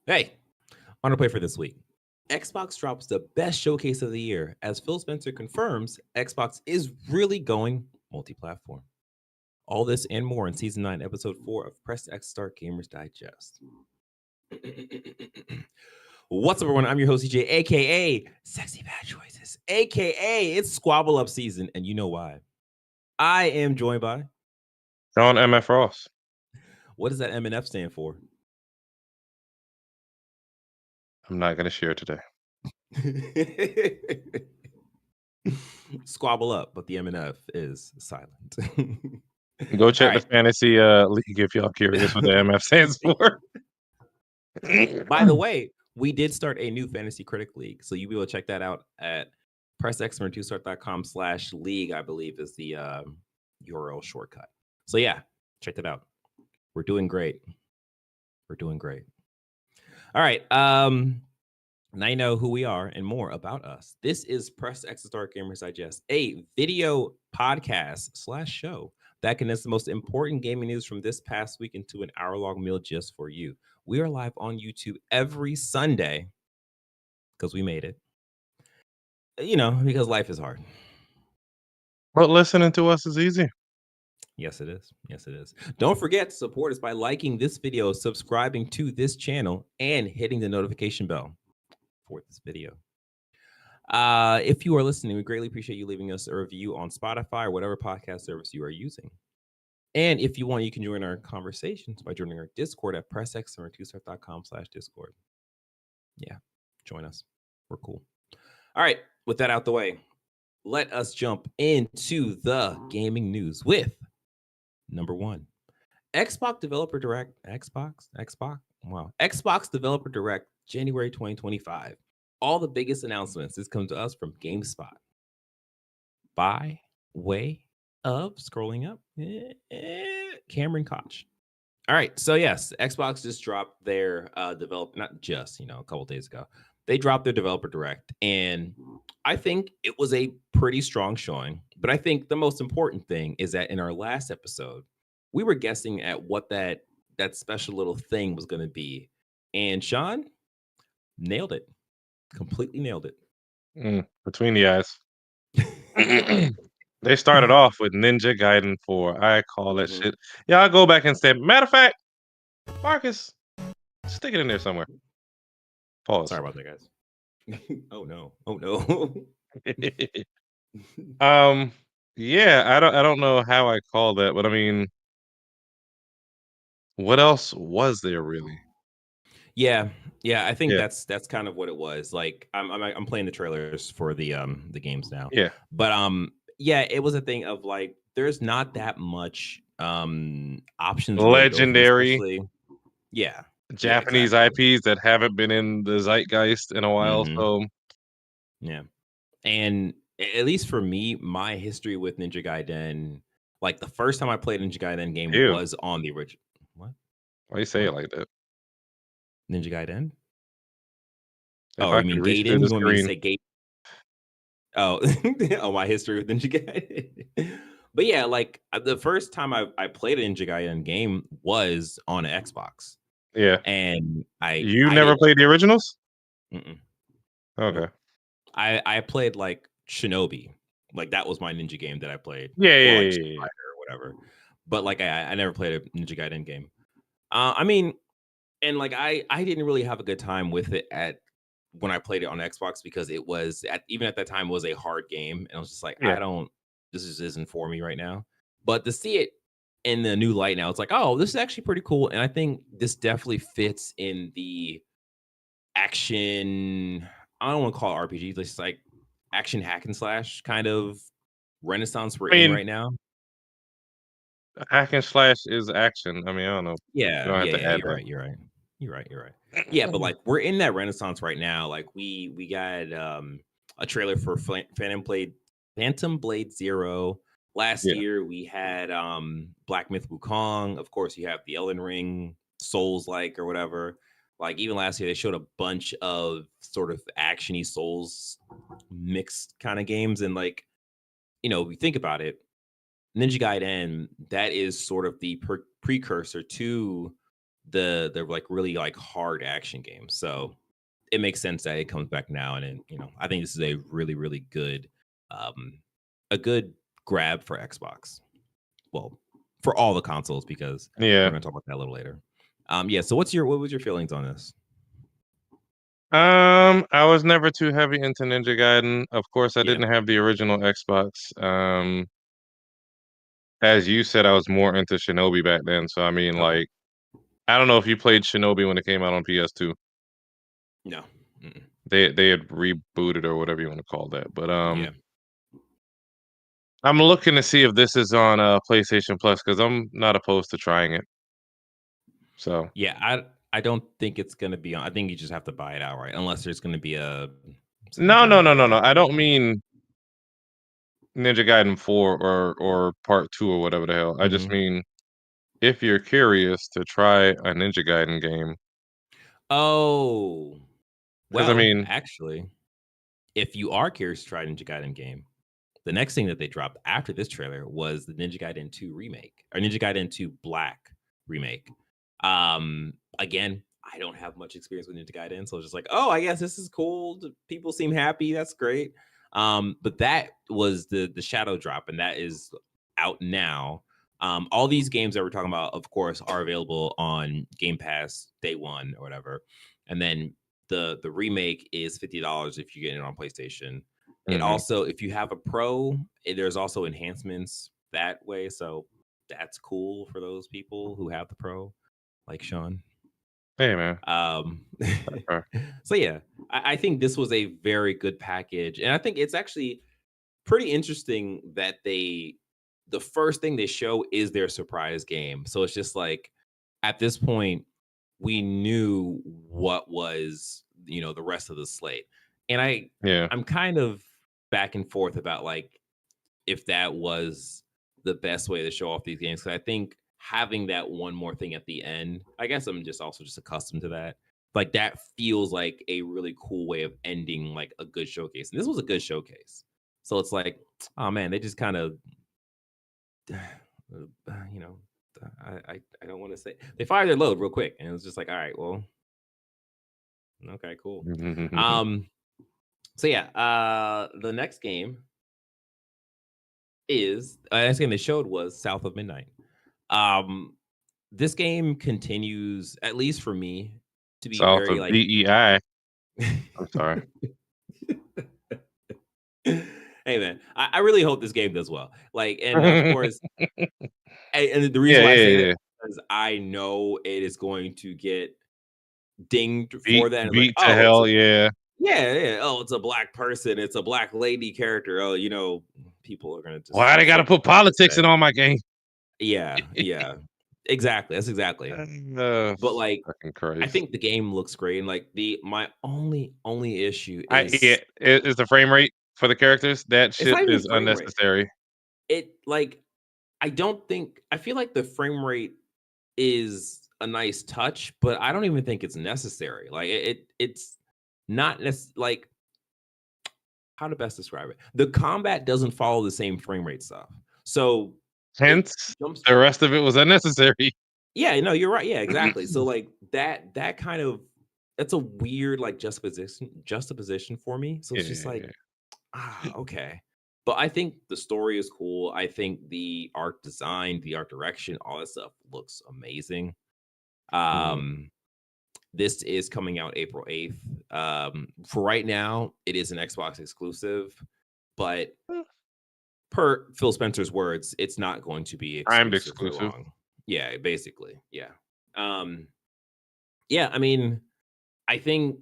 Hey, on to play for this week. Xbox drops the best showcase of the year as Phil Spencer confirms Xbox is really going multi-platform. All this and more in Season 9, Episode 4 of Press X Start Gamers Digest. What's up, everyone? I'm your host, CJ, a.k.a. Sexy Bad Choices, a.k.a. It's Squabble Up season, and you know why. I am joined by... John M.F. Ross. What does that MNF stand for? I'm not going to share today. Squabble up, but the MNF is silent. Go check right. the fantasy league if y'all curious what the MF stands for. By the way, we did start a new fantasy critic league, so you'll be able to check that out at pressxmer2start.com/league, I believe is the URL shortcut. So yeah, check that out. We're doing great. We're doing great. All right. Now you know who we are and more about us. This is Press X Start Gamers Digest, a video podcast/show that condenses the most important gaming news from this past week into an hour-long meal just for you. We are live on YouTube every Sunday because we made it. You know, because life is hard. But listening to us is easy. Yes, it is. Yes, it is. Don't forget to support us by liking this video, subscribing to this channel, and hitting the notification bell for this video. If you are listening, we greatly appreciate you leaving us a review on Spotify or whatever podcast service you are using. And if you want, you can join our conversations by joining our Discord at pressxmer2start.com/Discord. Yeah, join us. We're cool. All right, with that out the way, let us jump into the gaming news with number one. Xbox Developer Direct, Xbox? Wow. Xbox Developer Direct, January 2025. All the biggest announcements. This comes to us from GameSpot. By way of scrolling up, Cameron Koch. All right, so yes, Xbox just dropped their not just, a couple days ago. They dropped their Developer Direct, and I think it was a pretty strong showing. But I think the most important thing is that in our last episode, we were guessing at what that special little thing was going to be, and Sean nailed it. Completely nailed it. Between the eyes. They started off with Ninja Gaiden 4. I call that shit. Yeah, I'll go back and say, matter of fact, Marcus, stick it in there somewhere. Pause. Sorry about that, guys. Oh no. Yeah, I don't know how I call that, but I mean, what else was there really? Yeah, I think that's kind of what it was. Like I'm playing the trailers for the games now. Yeah. But yeah, it was a thing of like there's not that much options Legendary. Really yeah. Japanese IPs that haven't been in the zeitgeist in a while. So yeah. And at least for me, my history with Ninja Gaiden, like the first time I played Ninja Gaiden game was on the original. What? Why you say it like that? Ninja Gaiden? If I you mean Gaiden? You want me to say Gaiden? Oh, my history with Ninja Gaiden. But yeah, like the first time I played a Ninja Gaiden game was on an Xbox. Yeah. And I never played the originals? Mm-mm. Okay. Nope. I played like Shinobi. Like that was my ninja game that I played. Yeah. Or whatever. But like I never played a Ninja Gaiden game. I mean, and like I didn't really have a good time with it when I played it on Xbox because it was even at that time was a hard game, and I was just like, this just isn't for me right now. But to see it in the new light now, it's like, oh, this is actually pretty cool, and I think this definitely fits in the action. I don't want to call it RPG. It's like action hack and slash kind of renaissance we're in right now. Hack and slash is action. I mean, I don't know. Yeah, you're right. Yeah, but like we're in that renaissance right now. Like we got a trailer for Phantom Blade Zero. Last year we had Black Myth Wukong. Of course, you have the Elden Ring, Souls like or whatever. Like even last year they showed a bunch of sort of actiony Souls mixed kind of games, and like we think about it, Ninja Gaiden, that is sort of the precursor to the like really like hard action games. So it makes sense that it comes back now. And then, I think this is a really, really good, a good grab for Xbox. Well, for all the consoles, because we're gonna talk about that a little later. Yeah. So what was your feelings on this? I was never too heavy into Ninja Gaiden. Of course, I Yeah. didn't have the original Xbox. As you said, I was more into Shinobi back then. So I mean, Okay. like, I don't know if you played Shinobi when it came out on PS2. No. Mm-mm. They had rebooted or whatever you want to call that. But Yeah. I'm looking to see if this is on PlayStation Plus because I'm not opposed to trying it. So Yeah, I don't think it's gonna be on. I think you just have to buy it outright, unless there's gonna be some no. kind of I don't mean Ninja Gaiden 4 or Part 2 or whatever the hell. I just mean if you're curious to try a Ninja Gaiden game. Oh, Because I well, mean, actually, if you are curious to try a Ninja Gaiden game, the next thing that they dropped after this trailer was the Ninja Gaiden 2 remake, or Ninja Gaiden 2 Black remake. Again, I don't have much experience with Ninja Gaiden, so it's just like, oh, I guess this is cool. People seem happy. That's great. But that was the shadow drop, and that is out now. All these games that we're talking about, of course, are available on Game Pass day one or whatever. And then the remake is $50 if you get it on PlayStation. It also, if you have a Pro, there's also enhancements that way. So that's cool for those people who have the Pro, like Sean. hey man. So yeah, I think this was a very good package, and I think it's actually pretty interesting that the first thing they show is their surprise game. So it's just like at this point, we knew what was the rest of the slate, and I'm kind of back and forth about like if that was the best way to show off these games, because I think having that one more thing at the end, I guess I'm just also just accustomed to that. Like that feels like a really cool way of ending like a good showcase, and this was a good showcase. So it's like, oh man, they just kind of, you know, I don't want to say they fired their load real quick, and it was just like, all right, well, okay, cool. So yeah, the next game is next game they showed was South of Midnight. This game continues, at least for me, to be South very of like. DEI. I'm sorry. Hey man, I really hope this game does well. Like, and of course, and the reason Yeah, why I yeah, say yeah. that is because I know it is going to get dinged for Beat that. And like, beat to oh, it's hell, yeah. yeah. Oh, it's a black person. It's a black lady character. Oh, people are gonna just Why they gotta put politics in all my game? Yeah, exactly. That's exactly. But like, Fucking I Christ. think the game looks great, and like my only issue Is the frame rate for the characters. That it's shit not even is frame rate. unnecessary. I feel like the frame rate is a nice touch, but I don't even think it's necessary. Like it's not like how to best describe it. The combat doesn't follow the same frame rate stuff. So it Hence, jumps. the rest of it was unnecessary. Yeah, no, you're right. Yeah, exactly. So like that kind of that's a weird like juxtaposition for me. So it's just like, okay. But I think the story is cool. I think the art design, the art direction, all that stuff looks amazing. This is coming out April 8th. For right now, it is an Xbox exclusive, but per Phil Spencer's words, it's not going to be Timed exclusive for exclusive. long. Yeah, basically. Yeah. Yeah, I mean, I think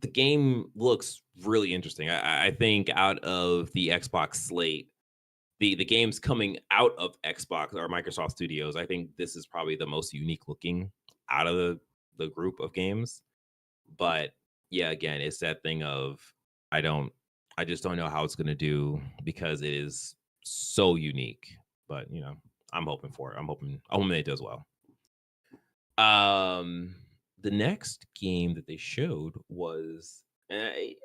the game looks really interesting. I think out of the Xbox slate, the games coming out of Xbox or Microsoft Studios, I think this is probably the most unique looking out of the group of games. But yeah, again, it's that thing of I just don't know how it's gonna do because it is so unique. But I'm hoping for it. I'm hoping it does well. The next game that they showed was I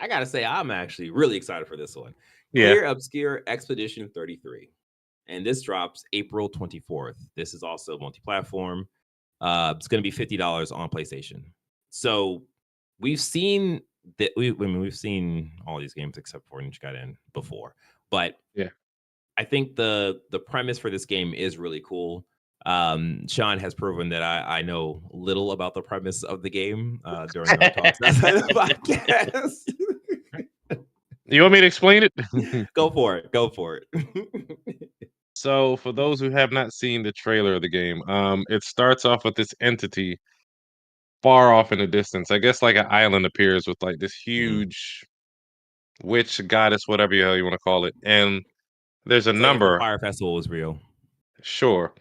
gotta say I'm actually really excited for this one. Yeah. Clair Obscur Expedition 33. And this drops April 24th. This is also multi-platform. It's going to be $50 on PlayStation. So we've seen that. We've seen all these games except for Ninja Gaiden before, but Yeah. I think the premise for this game is really cool. Sean has proven that I know little about the premise of the game during our talks outside the podcast. You want me to explain it? Go for it. Go for it. So, for those who have not seen the trailer of the game, it starts off with this entity far off in the distance. I guess like an island appears with like this huge witch, goddess, whatever the hell you want to call it, and there's a It's like if the number. Fire Festival was real. Sure.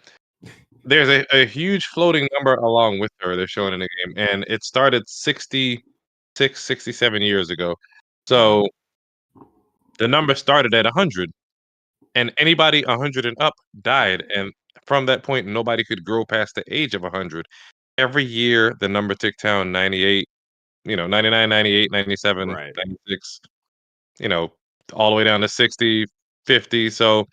There's a huge floating number along with her they're showing in the game, and it started 66, 67 years ago. So the number started at 100, and anybody 100 and up died, and from that point, nobody could grow past the age of 100. Every year, the number ticked down 98, 99, 98, 97, Right. 96, all the way down to 60, 50. So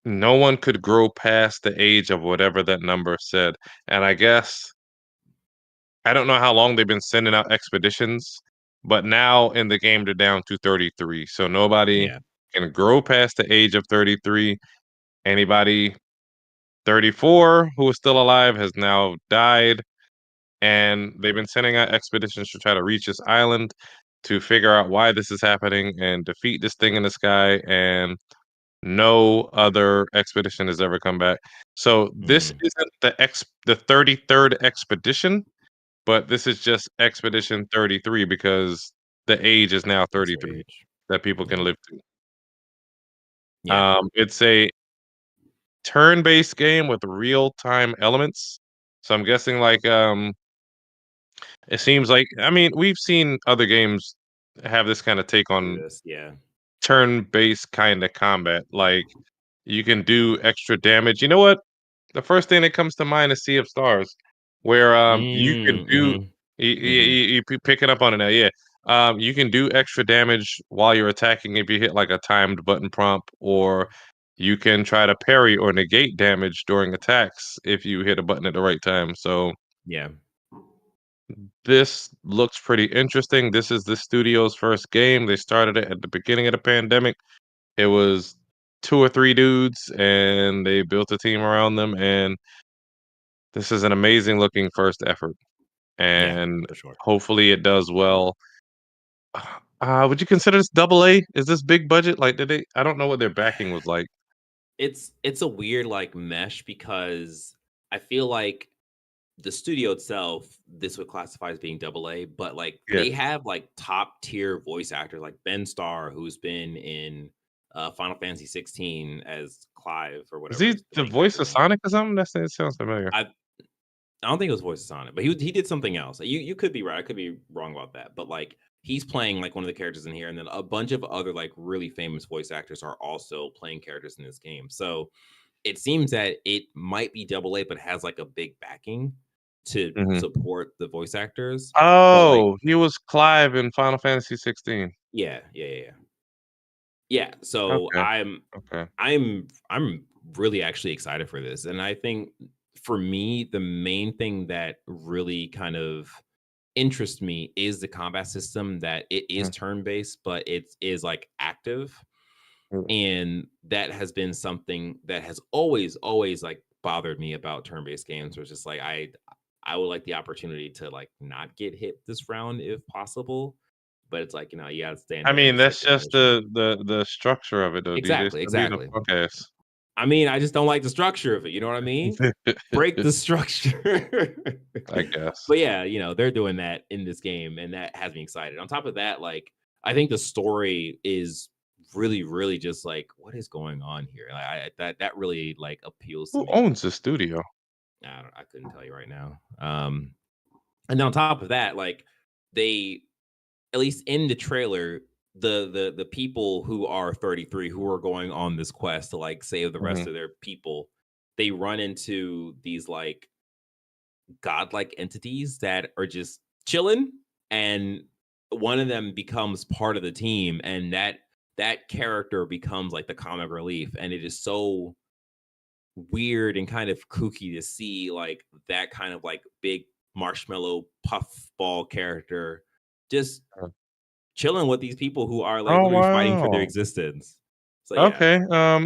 no one could grow past the age of whatever that number said. And I guess I don't know how long they've been sending out expeditions, but now in the game they're down to 33. So nobody Yeah. can grow past the age of 33. Anybody 34 who is still alive has now died. And they've been sending out expeditions to try to reach this island to figure out why this is happening and defeat this thing in the sky. And no other expedition has ever come back. So this isn't the 33rd expedition, but this is just Expedition 33 because the age is now That's her 33 age. that people can live to. Yeah. It's a turn-based game with real-time elements. So I'm guessing like it seems like we've seen other games have this kind of take Do on this. Yeah. turn-based kind of combat. Like you can do extra damage. You know what? The first thing that comes to mind is Sea of Stars, where you can do you picking up on it now, yeah. You can do extra damage while you're attacking if you hit like a timed button prompt, or you can try to parry or negate damage during attacks if you hit a button at the right time. So Yeah. this looks pretty interesting. This is the studio's first game. They started it at the beginning of the pandemic. It was 2 or 3 dudes, and they built a team around them, and this is an amazing looking first effort, Yeah. and For sure. hopefully it does well. Would you consider this double A? Is this big budget? Like, did they? I don't know what their backing was like. It's a weird like mesh because I feel like the studio itself, this would classify as being double A, but like Yeah, they have like top tier voice actors like Ben Starr, who's been in Final Fantasy 16 as Clive or is whatever he is the the main voice character's of name. Sonic or something? It sounds familiar. I don't think it was voices on it, but he did something else. You could be right. I could be wrong about that. But like he's playing like one of the characters in here, and then a bunch of other like really famous voice actors are also playing characters in this game. So it seems that it might be double A, but has like a big backing to Mhm. support the voice actors. But like, Oh, he was Clive in Final Fantasy 16. yeah. Yeah. So Okay, okay. I'm really actually excited for this. And I think for me, the main thing that really kind of interests me is the combat system that it is Mm, turn-based, but it is like active. mm. And that has been something that has always like bothered me about turn-based games, where it's just like I would like the opportunity to like not get hit this round if possible. But it's like, you gotta stand I there and mean, just like that's get just punishment. the structure of it, though, DJ. Exactly, Stop being a exactly. punk ass. I mean, I just don't like the structure of it. You know what I mean? Break the structure. I guess. But yeah, they're doing that in this game, and that has me excited. On top of that, like I think the story is really, really just like what is going on here. Like, that really like appeals to Who me. owns the studio? I couldn't tell you right now. And on top of that, like they at least in the trailer, the people who are 33 who are going on this quest to like save the rest Mhm. of their people, they run into these like godlike entities that are just chilling, and one of them becomes part of the team, and that character becomes like the comic relief, and it is so weird and kind of kooky to see like that kind of like big marshmallow puffball character just Uh, chilling with these people who are like Oh literally fighting for their wow. existence. So yeah. Okay.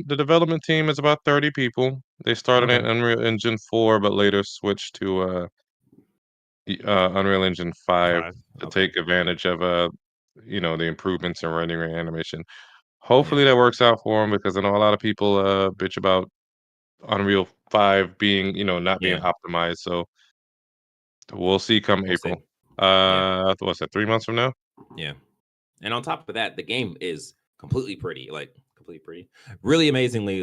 The development team is about 30 people. They started Okay. in Unreal Engine 4, but later switched to Unreal Engine 5 5. to Okay. take advantage of the improvements in rendering and animation. Yeah. Hopefully that works out for them because I know a lot of people bitch about Unreal 5 being, not being Yeah. optimized. So we'll see come We'll see. April. Yeah. What's that, 3 months from now? Yeah. And on top of that, the game is completely pretty, like completely pretty, really amazingly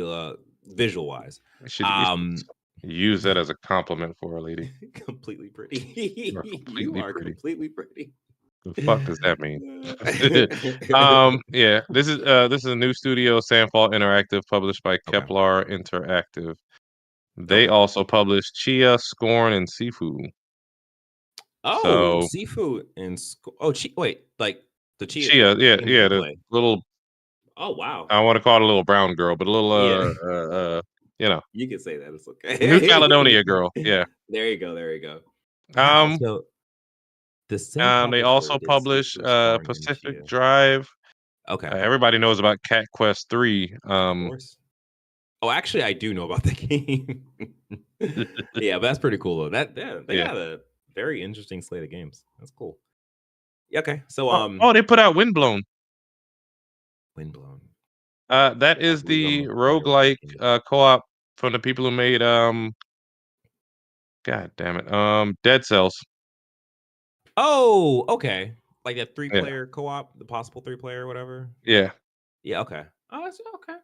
visual wise. You should Um, use that as a compliment for a lady. completely You are pretty. You completely are pretty. completely pretty. The fuck does that mean? Yeah, this is a new studio, Sandfall Interactive, published by Okay. Kepler Interactive. They Okay. also published Chia, Scorn, and Sifu. Oh, So seafood and wait, like the chia Chia, yeah, game that yeah, you the play. little Oh wow. I want to call it a little brown girl, but a little Yeah, you know, you can say that. It's New okay. Caledonia girl. Yeah. There you go. There you go. Wow. Um, So the same they publisher also did publish Seafood, Scorn, and Pacific Chia. Drive. Okay, Everybody knows about Cat Quest 3. of course. Oh, actually, I do know about the game. Yeah, but that's pretty cool though. They Yeah. got a very interesting slate of games. That's cool. Yeah, okay, so Oh, they put out Windblown. Windblown. That I is believe the I'm familiar with that roguelike game. co-op from the people who made God damn it, Dead Cells. Oh, okay. Like that Yeah, 3-player co-op, the possible 3-player, whatever. yeah. Yeah, okay. Oh, that's okay.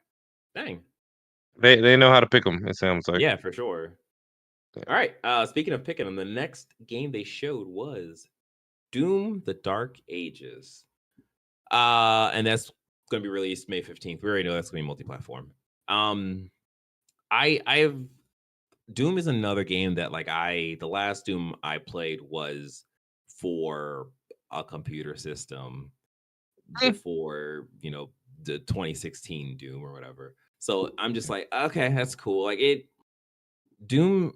Dang. They know how to pick them. It sounds like. Yeah, for sure. Yeah. All right. Speaking of picking them, the next game they showed was Doom: The Dark Ages. And that's going to be released May 15th. We already know that's going to be multi-platform. Um, I have Doom is another game that like the last Doom I played was for a computer system Mm. before, the 2016 Doom or whatever. So I'm just like, okay, that's cool. Like it Doom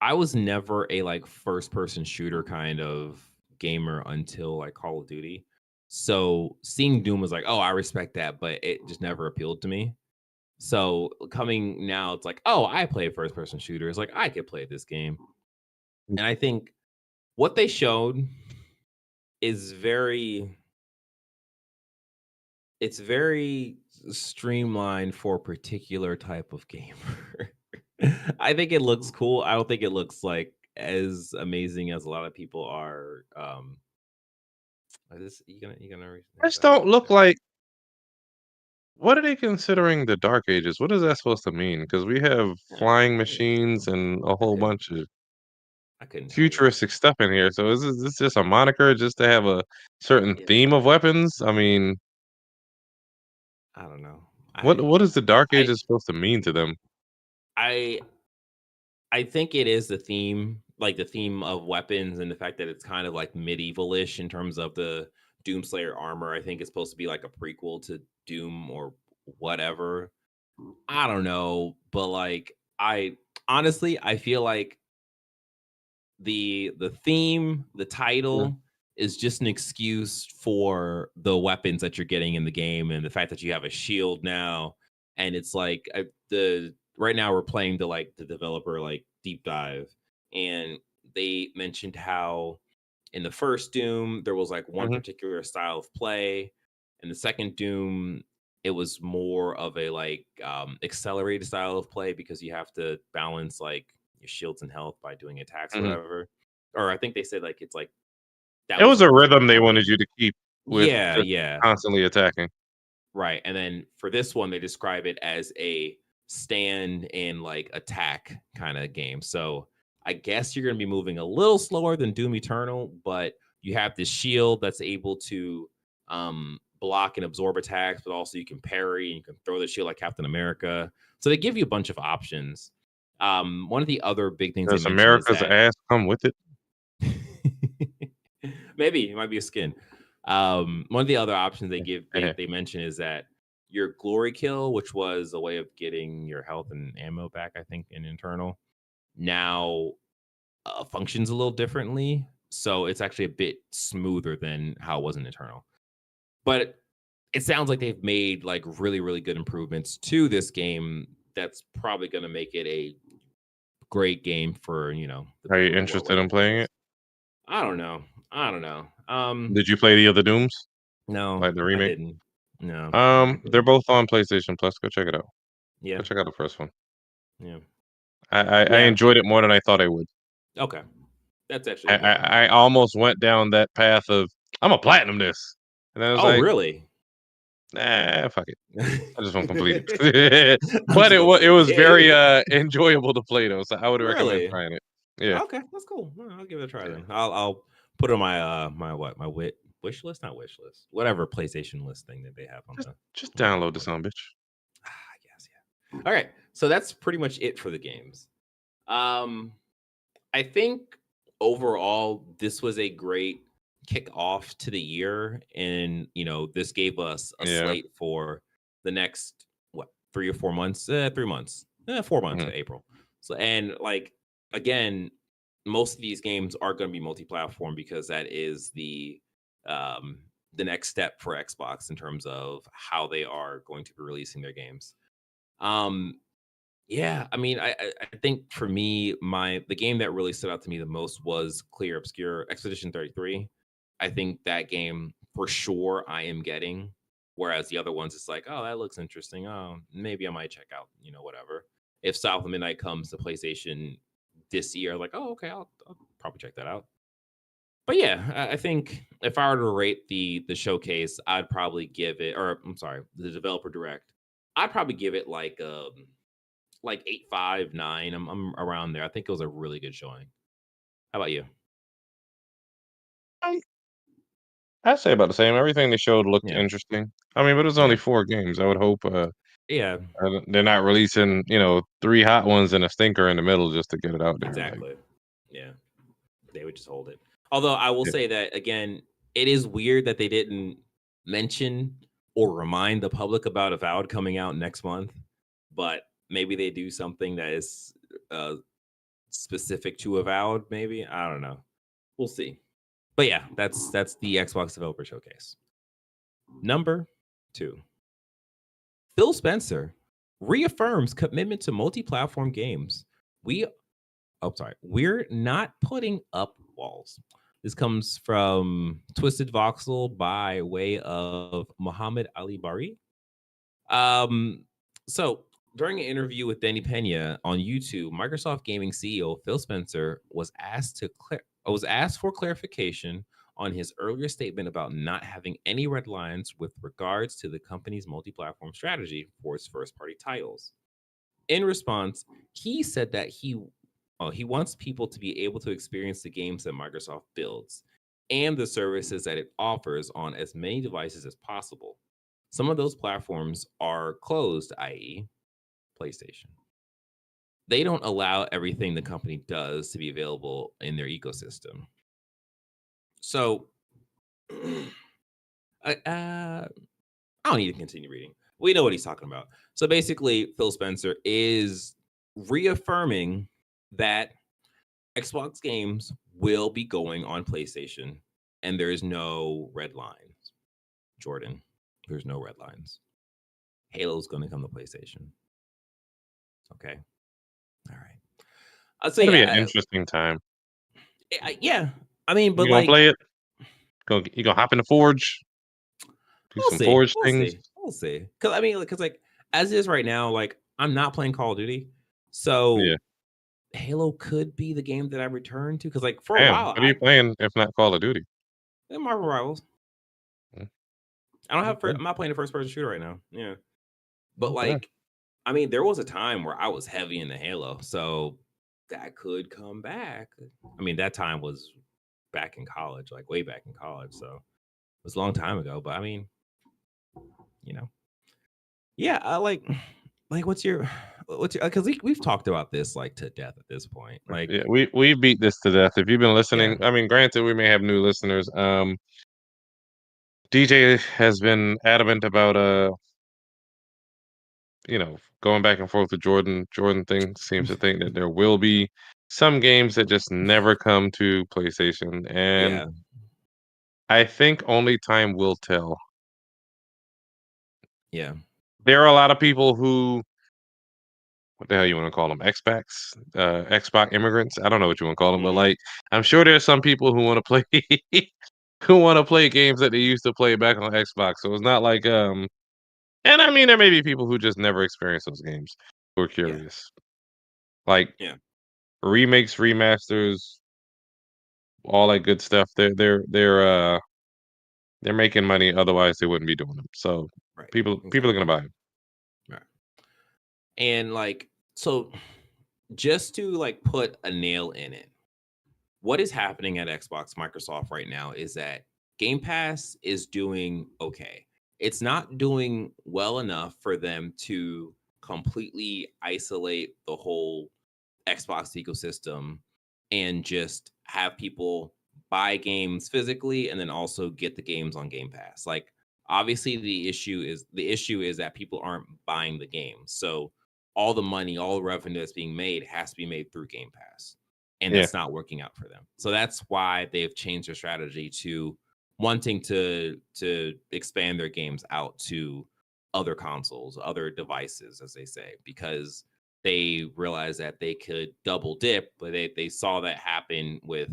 I was never a like first person shooter kind of gamer until like Call of Duty. So seeing Doom was like, oh, I respect that, but it just never appealed to me. So coming now, it's like, oh, I play first person shooters. Like I could play this game. And I think what they showed is it's very streamlined for a particular type of gamer. I think it looks cool. I don't think it looks like as amazing as a lot of people are. Is this you gonna This that? don't look like. What are they considering the Dark Ages? What is that supposed to mean? Because we have Yeah, flying machines and a I whole couldn't bunch of I couldn't tell you. futuristic stuff in here. So is this just a moniker just to have a certain Yeah, theme of weapons? I mean, I don't know. what is the Dark I Ages supposed to mean to them? I I think it is the theme, like the theme of weapons and the fact that it's kind of like medievalish in terms of the Doomslayer armor. I think it's supposed to be like a prequel to Doom or whatever. I don't know, but like I honestly I feel like the theme, the Yeah. title is just an excuse for the weapons that you're getting in the game and the fact that you have a shield now. And it's like the right now we're playing the developer like deep dive, and they mentioned how in the first Doom there was like one Mhm, particular style of play. In the second Doom, it was more of a like accelerated style of play because you have to balance like your shields and health by doing attacks or mhm. whatever. Or I think they said like it's like that It was was a supposed to rhythm be they wanted coming. you to keep with Yeah, just yeah. constantly attacking. Right. And then for this one, they describe it as a stand and like attack kind of game. So I guess you're going to be moving a little slower than Doom Eternal, but you have this shield that's able to block and absorb attacks, but also you can parry and you can throw the shield like Captain America. So they give you a bunch of options. One of the other big things they Does mentioned is America's that ass come with it? maybe it might be a skin. One of the other options they Eh. they mention is that your glory kill, which was a way of getting your health and ammo back, I think, in internal, now functions a little differently. So it's actually a bit smoother than how it was in internal. But it sounds like they've made like really, really good improvements to this game. That's probably going to make it a great game for the Are you people who are interested waiting in for playing this. it? I don't know. I don't know. Did you play the other Dooms, No, like the I remake? didn't. No, I They're didn't. both on PlayStation Plus. Go check it out. Yeah, Go check out the first one. yeah, I yeah. enjoyed it more than I thought I would. Okay, that's actually I, a good thing. I, I almost went down that path of I'm a platinum this, and then I was Oh, like, really? nah, fuck it. I just won't complete I'm it. But just gonna it play the was very game. enjoyable to play though, so I would recommend Really? trying it. Yeah, Okay, that's cool. I'll give it a try yeah. then. I'll put it on my my wish list, not wish list, whatever PlayStation list thing that they have on Just the just on the download the whiteboard. son, bitch. I guess, yeah. All right, so that's pretty much it for the games. Um, I think overall this was a great kickoff to the year, and this gave us a Yeah. slate for the next 3 or 4 months, 3 months, 4 months Mhm. to April. So and like again, most of these games are going to be multi-platform because that is um the next step for Xbox in terms of how they are going to be releasing their games. Um, yeah, I mean, I think for me, the game that really stood out to me the most was Clear Obscure Expedition 33. I think that game for sure I am getting. Whereas the other ones, it's like, oh, that looks interesting. Oh, maybe I might check out, whatever. If South of Midnight comes to PlayStation this year, like, oh, okay, I'll probably check that out. But yeah, I think if I were to rate the showcase, I'd probably give it, or I'm sorry, the developer direct, I'd probably give it like 8.5, 9. I'm around there. I think it was a really good showing. How about you? Um, I'd say about the same. Everything they showed looked Yeah. interesting. I mean, but it's only Yeah. 4 games. I would hope Yeah. they're not releasing, 3 hot ones and a stinker in the middle just to get it out there. Like, Exactly. Yeah. They would just hold it. Although I will yeah, say that again, it is weird that they didn't mention or remind the public about Avowed coming out next month, but maybe they do something that is specific to Avowed. Maybe I don't know. We'll see. But yeah, that's the Xbox Developer Showcase. Number 2. Phil Spencer reaffirms commitment to multi-platform games. We we're not putting up walls. This comes from Twisted Voxel by way of Muhammad Ali Bari. Um, so during an interview with Danny Pena on YouTube, Microsoft Gaming CEO Phil Spencer was asked for clarification on his earlier statement about not having any red lines with regards to the company's multi-platform strategy for its first-party titles. In response, he said that he wants people to be able to experience the games that Microsoft builds and the services that it offers on as many devices as possible. Some of those platforms are closed, i.e., PlayStation. They don't allow everything the company does to be available in their ecosystem. So, I don't need to continue reading. We know what he's talking about. So basically, Phil Spencer is reaffirming that Xbox games will be going on PlayStation, and there's no red lines. Jordan, there's no red lines. Halo's going to come to PlayStation. Okay. All right. So it'll be an yeah, interesting time. yeah. I mean, but You gonna like, play it? You gonna hop in the Forge? Do we'll some see. Forge We'll things? see. We'll see. Because I mean, because like as is right now, like I'm not playing Call of Duty, so Yeah. Halo could be the game that I return to. Because like for a Damn, while, what are you playing if not Call of Duty? Marvel Rivals. Mm, I don't have. okay, I'm not playing a first person shooter right now. Yeah, but okay. like, I mean, there was a time where I was heavy into Halo, so that could come back. I mean, that time was back in college, like way back in college, so it was a long time ago. But I mean, you know, yeah, I like what's your because we've talked about this like to death at this point. Like, Yeah, we beat this to death. If you've been yeah, listening, I mean, granted, we may have new listeners. DJ has been adamant about going back and forth with Jordan seems to think that there will be some games that just never come to PlayStation, and Yeah. I think only time will tell. Yeah. There are a lot of people who, what the hell you want to call them? Xbox, Xbox immigrants. I don't know what you want to call them, but Mhm. like, I'm sure there's some people who want to play, who want to play games that they used to play back on Xbox. So it's not like, and I mean, there may be people who just never experienced those games who are Yeah. curious, like Yeah. remakes, remasters, all that good stuff. They're making money. Otherwise, they wouldn't be doing them. So Right. people are gonna Exactly. buy them. Right. And like, so just to like put a nail in it, what is happening at Xbox Microsoft right now is that Game Pass is doing okay. It's not doing well enough for them to completely isolate the whole Xbox ecosystem and just have people buy games physically and then also get the games on Game Pass. Like obviously the issue is that people aren't buying the games. So all the money, all the revenue that's being made has to be made through Game Pass. And Yeah, that's not working out for them. So that's why they've changed their strategy to wanting to expand their games out to other consoles, other devices, as they say, because they realized that they could double dip, but they saw that happen with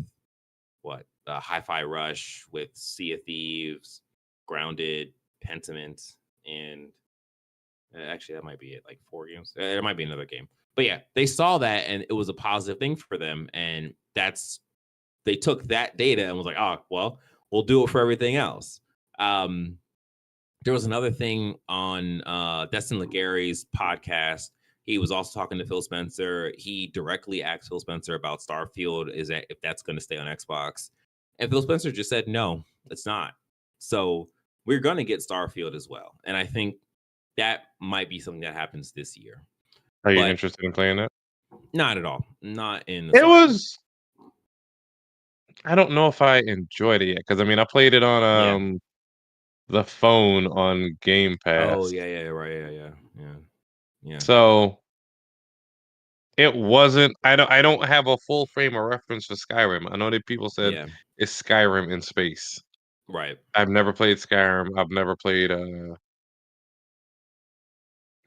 what Hi-Fi Rush, with Sea of Thieves, Grounded, Pentiment, and actually that might be it. Like 4 games. There might be another game, but yeah, they saw that and it was a positive thing for them, and they took that data and was like, oh well, we'll do it for everything else. Um, there was another thing on Destin Legary's podcast. He was also talking to Phil Spencer. He directly asked Phil Spencer about Starfield, is that if that's going to stay on Xbox, and Phil Spencer just said no, it's not. So we're going to get Starfield as well, and I think that might be something that happens this year, are you but interested in playing that? not at all, not in the It slightest. was. I don't know if I enjoyed it yet because I mean I played it on Yeah. the phone on Game Oh Pass, yeah, yeah, right, yeah, yeah, so it wasn't. I don't have a full frame of reference for Skyrim. I know that people said yeah, it's Skyrim in space. right, I've never played Skyrim. I've never played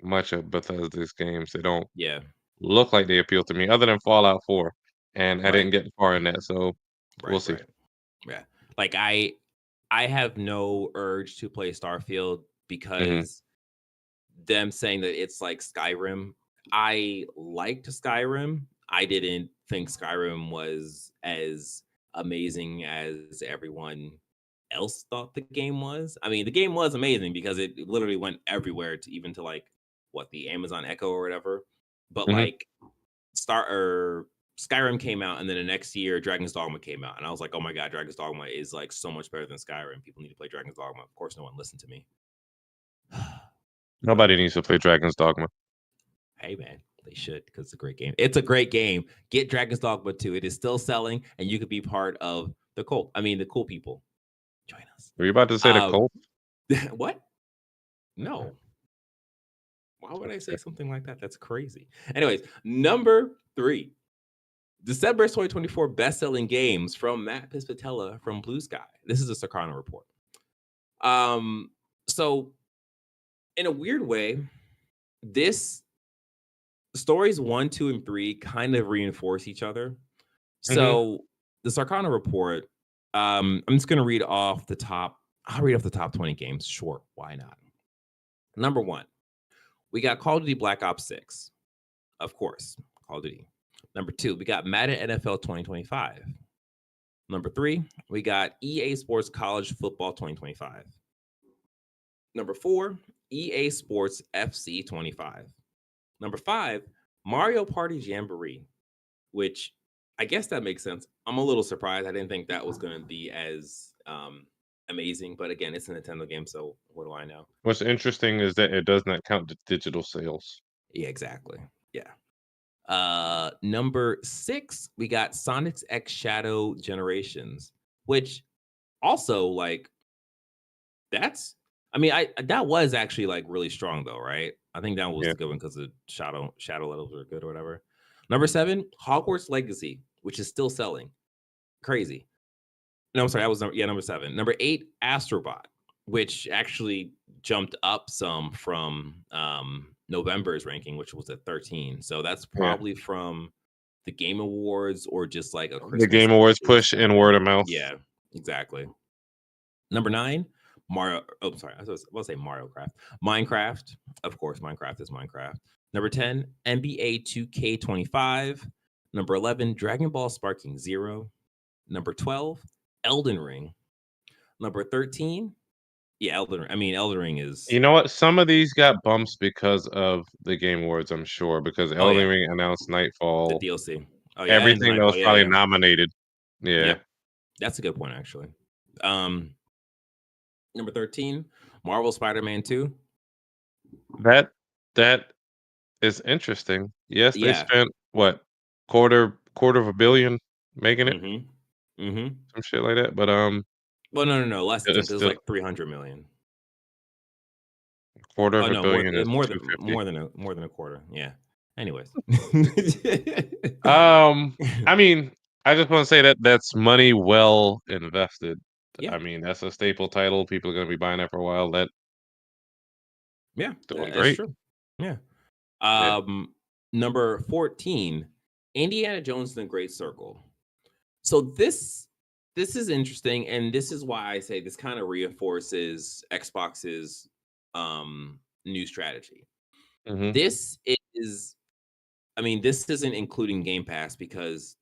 much of Bethesda's games. They don't yeah, look like they appeal to me, other than Fallout 4, and I right, didn't get far in that. So we'll right, see. right. Yeah. Like I have no urge to play Starfield Hmm. because them saying that it's like Skyrim. I liked Skyrim. I didn't think Skyrim was as amazing as everyone else thought the game was. I mean, the game was amazing because it literally went everywhere to even to like what the Amazon Echo or whatever. But Hmm. like Star or Skyrim came out, and then the next year Dragon's Dogma came out, and I was like, oh my god, Dragon's Dogma is like so much better than Skyrim. People need to play Dragon's Dogma. Of course, no one listened to me. But Nobody needs to play Dragon's Dogma. hey, man, they should because it's a great game. It's a great game. Get Dragon's Dogma 2. It is still selling, and you could be part of the cult. I mean, the cool people. Join us. Were you about to say the Um, cult? what? No. Why would I say Okay. something like that? That's crazy. Anyways, number 3. December 2024 best-selling games from Matt Piscatella from Blue Sky. This is a Sarcana report. Um, so in a weird way, this stories 1, 2, and 3 kind of reinforce each other. Hmm. So the Sarcana report, I'm just gonna read off the top. I'll read off the top 20 games. Sure, why not? Number 1, we got Call of Duty Black Ops 6. Of course, Call of Duty. Number 2, we got Madden NFL 2025. Number 3, we got EA Sports College Football 2025. Number 4, EA Sports FC 25. Number 5, Mario Party Jamboree, which I guess that makes sense. I'm a little surprised. I didn't think that was going to be as amazing, but again, it's a Nintendo game, so what do I know? What's interesting is that it does not count the digital sales. Yeah, exactly. Yeah. Number 6, we got Sonic's X Shadow Generations, which also like that's I mean, that was actually like really strong though, right? I think that was Yeah. a good one because the shadow levels were good or whatever. Number 7, Hogwarts Legacy, which is still selling. Crazy. No, I'm sorry, that was number 7. Number 8, Astrobot, which actually jumped up some from November's ranking, which was at 13. So that's Yeah. probably from the Game Awards or just like a The Christmas Game Awards boost. push and word of mouth. Yeah, exactly. Number 9, Mario. Oh, sorry, I was about to say Mario Kart. Minecraft, of course, Minecraft is Minecraft. Number 10, NBA 2K25. Number 11, Dragon Ball Sparking Zero. Number 12, Elden Ring. Number 13, yeah, Elden Ring. I mean, Elden Ring is. You know what? Some of these got bumps because of the Game Awards, I'm sure, because Oh Elden yeah, Ring announced the Nightfall. DLC. Oh yeah, and the Everything that was Nightfall. Yeah, probably yeah, nominated. Yeah. yep. That's a good point actually. Um, Number 13, Marvel Spider-Man 2. That is interesting. Yes, they Yeah. spent what quarter of a billion making it, Mm-hmm. Mm-hmm. some shit like that. But Well, no, less than it's because it was still like 300 million. quarter Oh of a no, more billion is more than 250. more than a quarter. Yeah. Anyways. Um, I mean, I just want to say that that's money well invested. Yeah. I mean, that's a staple title. People are going to be buying that for a while. That's Yeah, doing that's great. true. Yeah. Yeah. Number 14, Indiana Jones and the Great Circle. So this is interesting, and this is why I say this kind of reinforces Xbox's new strategy. Hmm. This is, I mean, this isn't including Game Pass because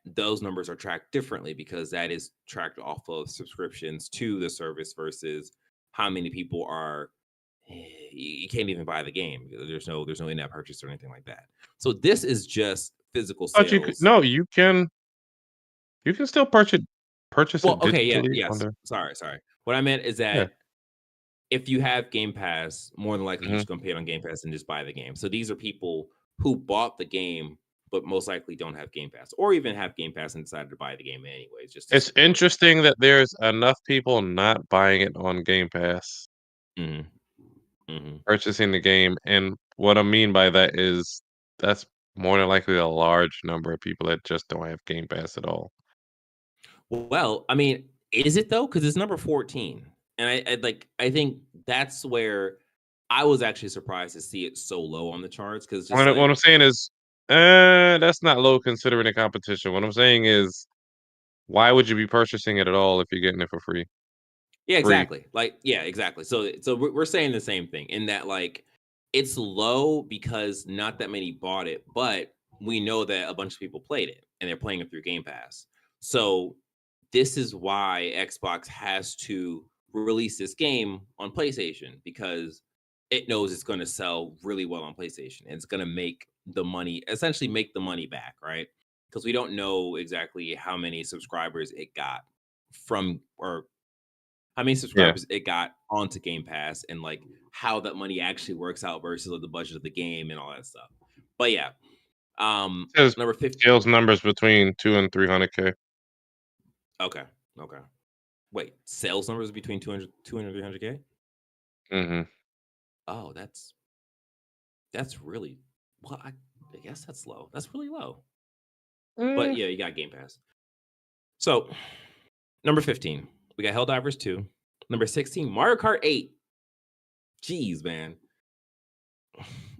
those numbers are tracked differently because that is tracked off of subscriptions to the service versus how many people are. You can't even buy the game. There's no in-app purchase or anything like that. So this is just physical But sales. you can still purchase Well, it okay, yeah, digitally on yes. there. Sorry. What I meant is Yeah. that if you have Game Pass, more than likely you're Hmm. just gonna pay it on Game Pass and just buy the game. So these are people who bought the game but most likely don't have Game Pass, or even have Game Pass and decided to buy the game anyways, just to It's support. interesting that there's enough people not buying it on Game Pass, Hmm. Hmm. purchasing the game, and what I mean by that is that's more than likely a large number of people that just don't have Game Pass at all. Well, I mean, is it though? Because it's number 14, and I think that's where I was actually surprised to see it so low on the charts because just What I'm like saying is, that's not low considering the competition. What I'm saying is, why would you be purchasing it at all if you're getting it for free? yeah, Free. exactly. Like, yeah, exactly. So we're saying the same thing in that like it's low because not that many bought it, but we know that a bunch of people played it and they're playing it through Game Pass. So this is why Xbox has to release this game on PlayStation because it knows it's going to sell really well on PlayStation and it's going to make the money, essentially make the money back, right? Because we don't know exactly how many subscribers it got from or how many Yeah. subscribers it got onto Game Pass and like how that money actually works out versus the budget of the game and all that stuff. But yeah, It says number 50. sales numbers between 2 and 300K. Okay, okay. Wait, sales numbers between 200 300K? Hmm. Oh, that's really well. I guess that's low. That's really low. But Mm, yeah, you got Game Pass. So number 15, we got Helldivers 2. Number 16, Mario Kart 8. Jeez, man.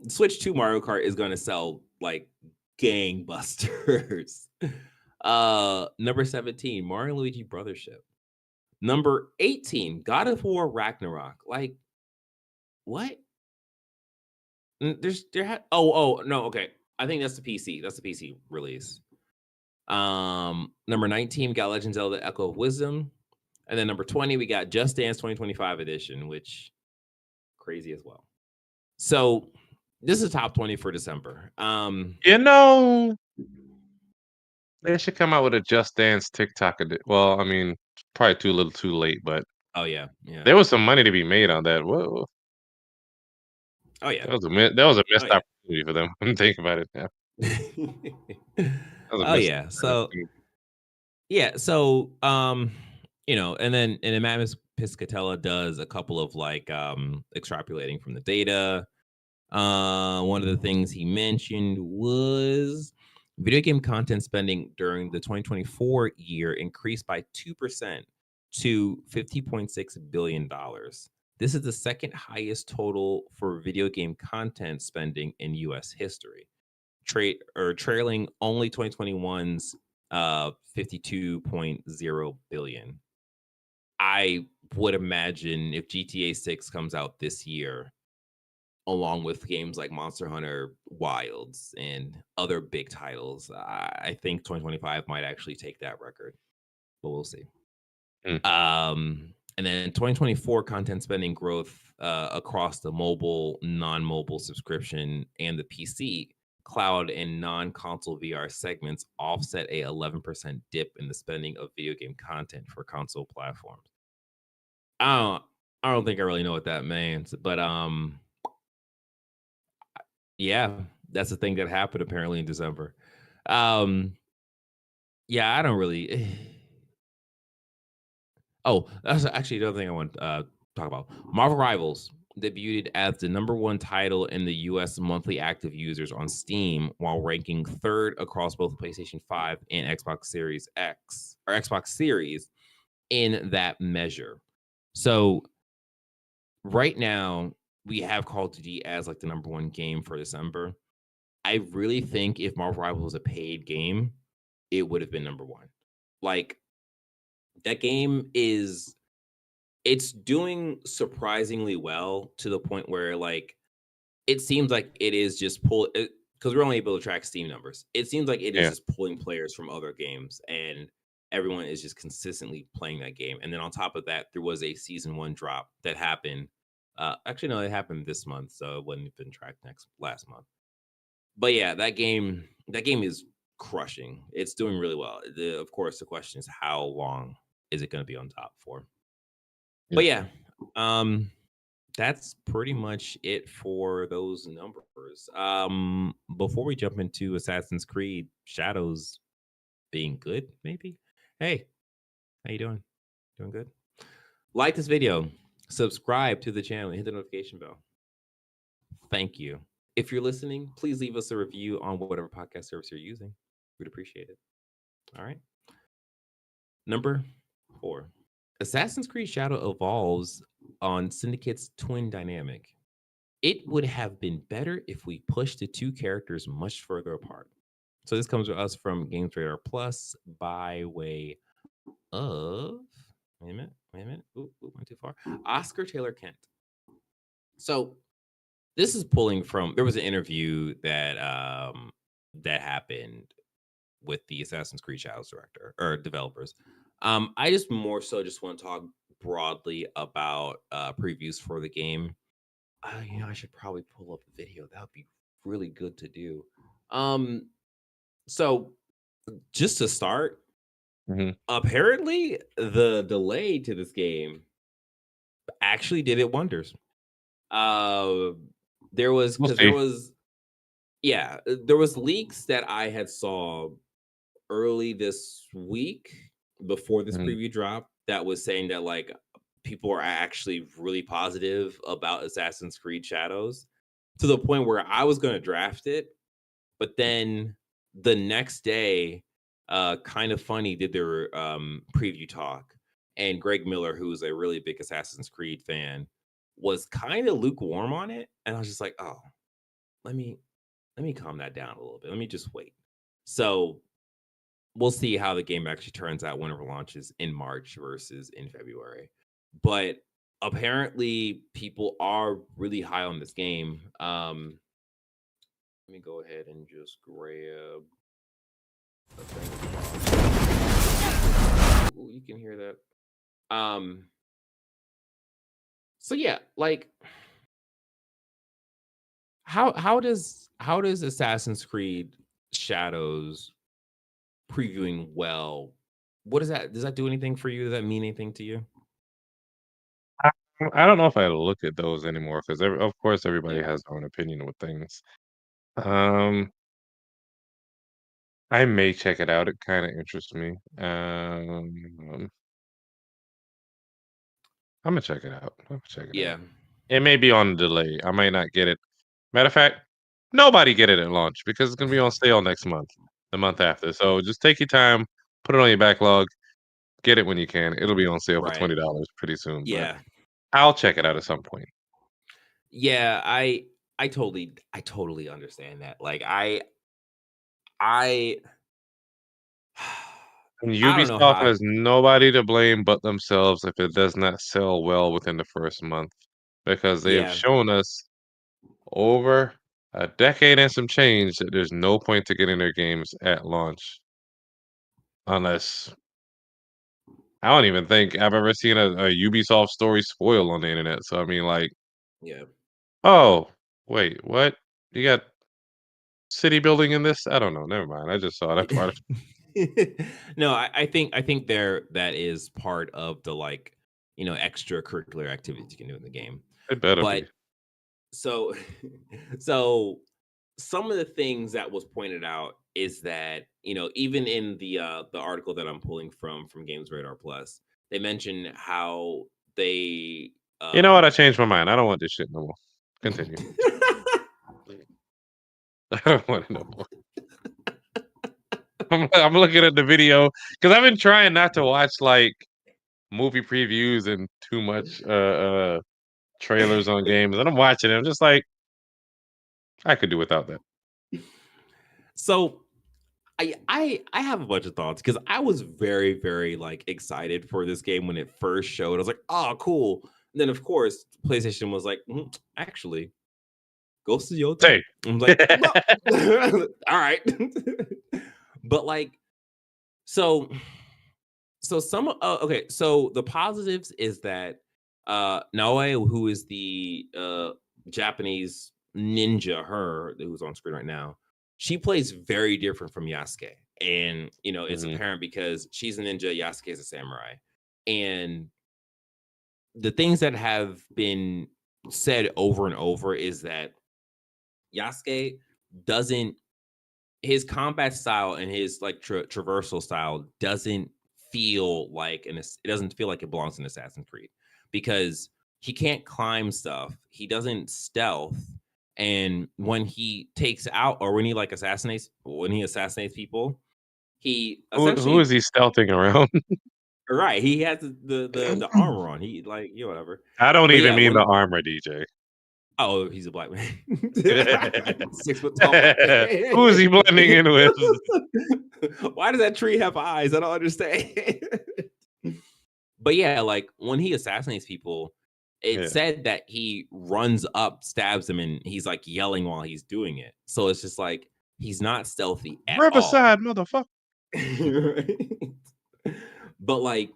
Switch 2 Mario Kart is gonna sell like gangbusters. Number 17, Mario and Luigi Brothership. Number 18, God of War Ragnarok. Like, what? Oh no, okay. I think that's the PC. That's the PC release. Number 19, we got Legend of Zelda Echo of Wisdom. And then number 20, we got Just Dance 2025 edition, which crazy as well. So this is top 20 for December. you know, they should come out with a Just Dance TikTok. Well, I mean, it's probably too little, too late, but Oh yeah, yeah. there was some money to be made on that. Whoa, Oh yeah. that was a Oh missed yeah. opportunity for them. I'm thinking about it now. That was a Oh missed yeah. So opportunity. yeah, so and then Matt Piscatella does a couple of like extrapolating from the data. One of the things he mentioned was video game content spending during the 2024 year increased by 2% to $50.6 billion. This is the second highest total for video game content spending in US history, trailing only 2021's 52.0 billion. I would imagine if GTA 6 comes out this year, along with games like Monster Hunter Wilds and other big titles, I think 2025 might actually take that record, but we'll see. Mm. And then 2024 content spending growth across the mobile, non-mobile subscription and the PC, cloud, and non-console VR segments offset a 11% dip in the spending of video game content for console platforms. I don't think I really know what that means, but yeah, that's the thing that happened apparently in December. Yeah, I don't really. Oh, that's actually the other thing I want to talk about. Marvel Rivals debuted as the #1 title in the US monthly active users on Steam, while ranking third across both PlayStation 5 and Xbox Series X or Xbox Series in that measure. So right now we have Call of Duty as like the #1 game for December. I really think if Marvel Rivals was a paid game, it would have been #1. Like that game it's doing surprisingly well to the point where like it seems like it is just because we're only able to track Steam numbers. It seems like it is Yeah. just pulling players from other games, and everyone is just consistently playing that game. And then on top of that, there was a season 1 drop that happened. Actually, no, it happened this month, so it wouldn't have been tracked last month. But yeah, that game is crushing. It's doing really well. Of course, the question is how long is it going to be on top for? Yeah. But yeah, um, that's pretty much it for those numbers. Before we jump into Assassin's Creed Shadows being good, maybe. Hey, how you doing? Doing good? Like this video, subscribe to the channel, and hit the notification bell. Thank you. If you're listening, please leave us a review on whatever podcast service you're using. We'd appreciate it. All right. Number 4. Assassin's Creed Shadow evolves on Syndicate's twin dynamic. It would have been better if we pushed the two characters much further apart. So this comes to us from Games Radar Plus by way of wait a minute. Ooh, went too far. Oscar Taylor Kent. So this is pulling from there was an interview that happened with the Assassin's Creed Shadows director or developers. I just more so just want to talk broadly about previews for the game. I should probably pull up a video. That would be really good to do. So just to start, Mhm. apparently the delay to this game actually did it wonders. Uh, there was We'll because there see. was there was leaks that I had saw early this week before this Mhm. preview drop that was saying that like people are actually really positive about Assassin's Creed Shadows to the point where I was going to draft it, but then the next day Kind of Funny did their preview talk, and Greg Miller, who's a really big Assassin's Creed fan, was kind of lukewarm on it, and I was just like, "Oh, let me calm that down a little bit. Let me just wait." So we'll see how the game actually turns out whenever it launches in March versus in February. But apparently, people are really high on this game. Let me go ahead and just grab a thing. Ooh, you can hear that. So yeah, like how does Assassin's Creed Shadows previewing well? What does that do anything for you? Does that mean anything to you? I I don't know if I look at those anymore because of course, everybody Yeah. has their own opinion with things. Um, I may check it out. It kinda interests me. I'm gonna check it out. I'm gonna check it Yeah. out. It may be on delay. I might not get it. Matter of fact, nobody get it at launch because it's gonna be on sale next month, the month after. So just take your time, put it on your backlog, get it when you can. It'll be on sale for Right. $20 pretty soon, but Yeah. I'll check it out at some point. Yeah. I totally understand that. Like I And I don't know Ubisoft how. has nobody to blame but themselves if it does not sell well within the first month, because they have Yeah. shown us over a decade and some change that there's no point to getting their games at launch unless I don't even think I've ever seen a Ubisoft story spoil on the internet. So I mean, like, Yeah. oh wait, what? You got city building in this? I don't know. Never mind. I just saw that part. No, I think that is part of the like, extracurricular activities you can do in the game. It better But be. so so some of the things that was pointed out is that, even in the article that I'm pulling from Games Radar Plus, they mention how they You know what? I um changed my mind. I don't want this shit no more. Continue. I don't want it no more. I'm looking at the video because I've been trying not to watch like movie previews and too much trailers on games, and I'm watching it. I'm just like, I could do without that. so I have a bunch of thoughts because I was very, very like excited for this game when it first showed. I was like, oh, cool. And then of course PlayStation was like, actually, Ghost of Yota. Say, I was like, well, all right. But like, so okay, so the positives is that Naoe, who is the Japanese ninja, her who's on screen right now, she plays very different from Yasuke. And it's Mhm. apparent because she's a ninja, Yasuke is a samurai. And the things that have been said over and over is that Yasuke doesn't his combat style and his like traversal style doesn't feel like it doesn't feel like it belongs in Assassin's Creed because he can't climb stuff. He doesn't stealth. And when he takes out or when he assassinates people, he Who is essentially he stealthing around? right, he has the armor on. He like, whatever. I don't But even yeah, mean the when armor, DJ. oh, he's a black man. 6 foot tall black man. Who is he blending in with? Why does that tree have eyes? I don't understand. But yeah, like when he assassinates people, it Yeah. said that he runs up, stabs them, and he's like yelling while he's doing it. So it's just like he's not stealthy at all. Riverside, motherfucker. Right? But like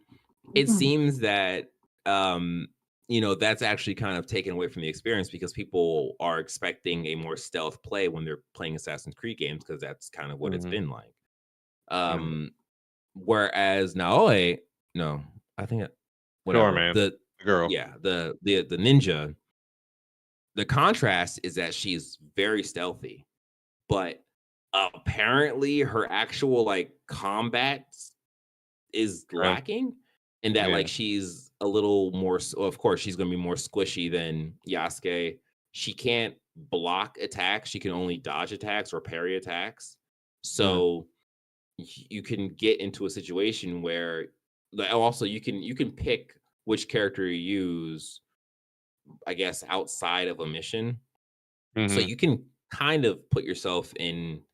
it seems that that's actually kind of taken away from the experience because people are expecting a more stealth play when they're playing Assassin's Creed games because that's kind of what it's Mhm. been like. Yeah. Whereas Naoe, no, I think Sure, whatever. man. The Girl. Yeah, the ninja, the contrast is that she's very stealthy, but apparently her actual like combat is Right. lacking in that Yeah. like she's a little more of course she's going to be more squishy than Yasuke. She can't block attacks, she can only dodge attacks or parry attacks. Mm. So you can get into a situation where also you can pick which character you use, I guess, outside of a mission. So Mhm. you can kind of put yourself in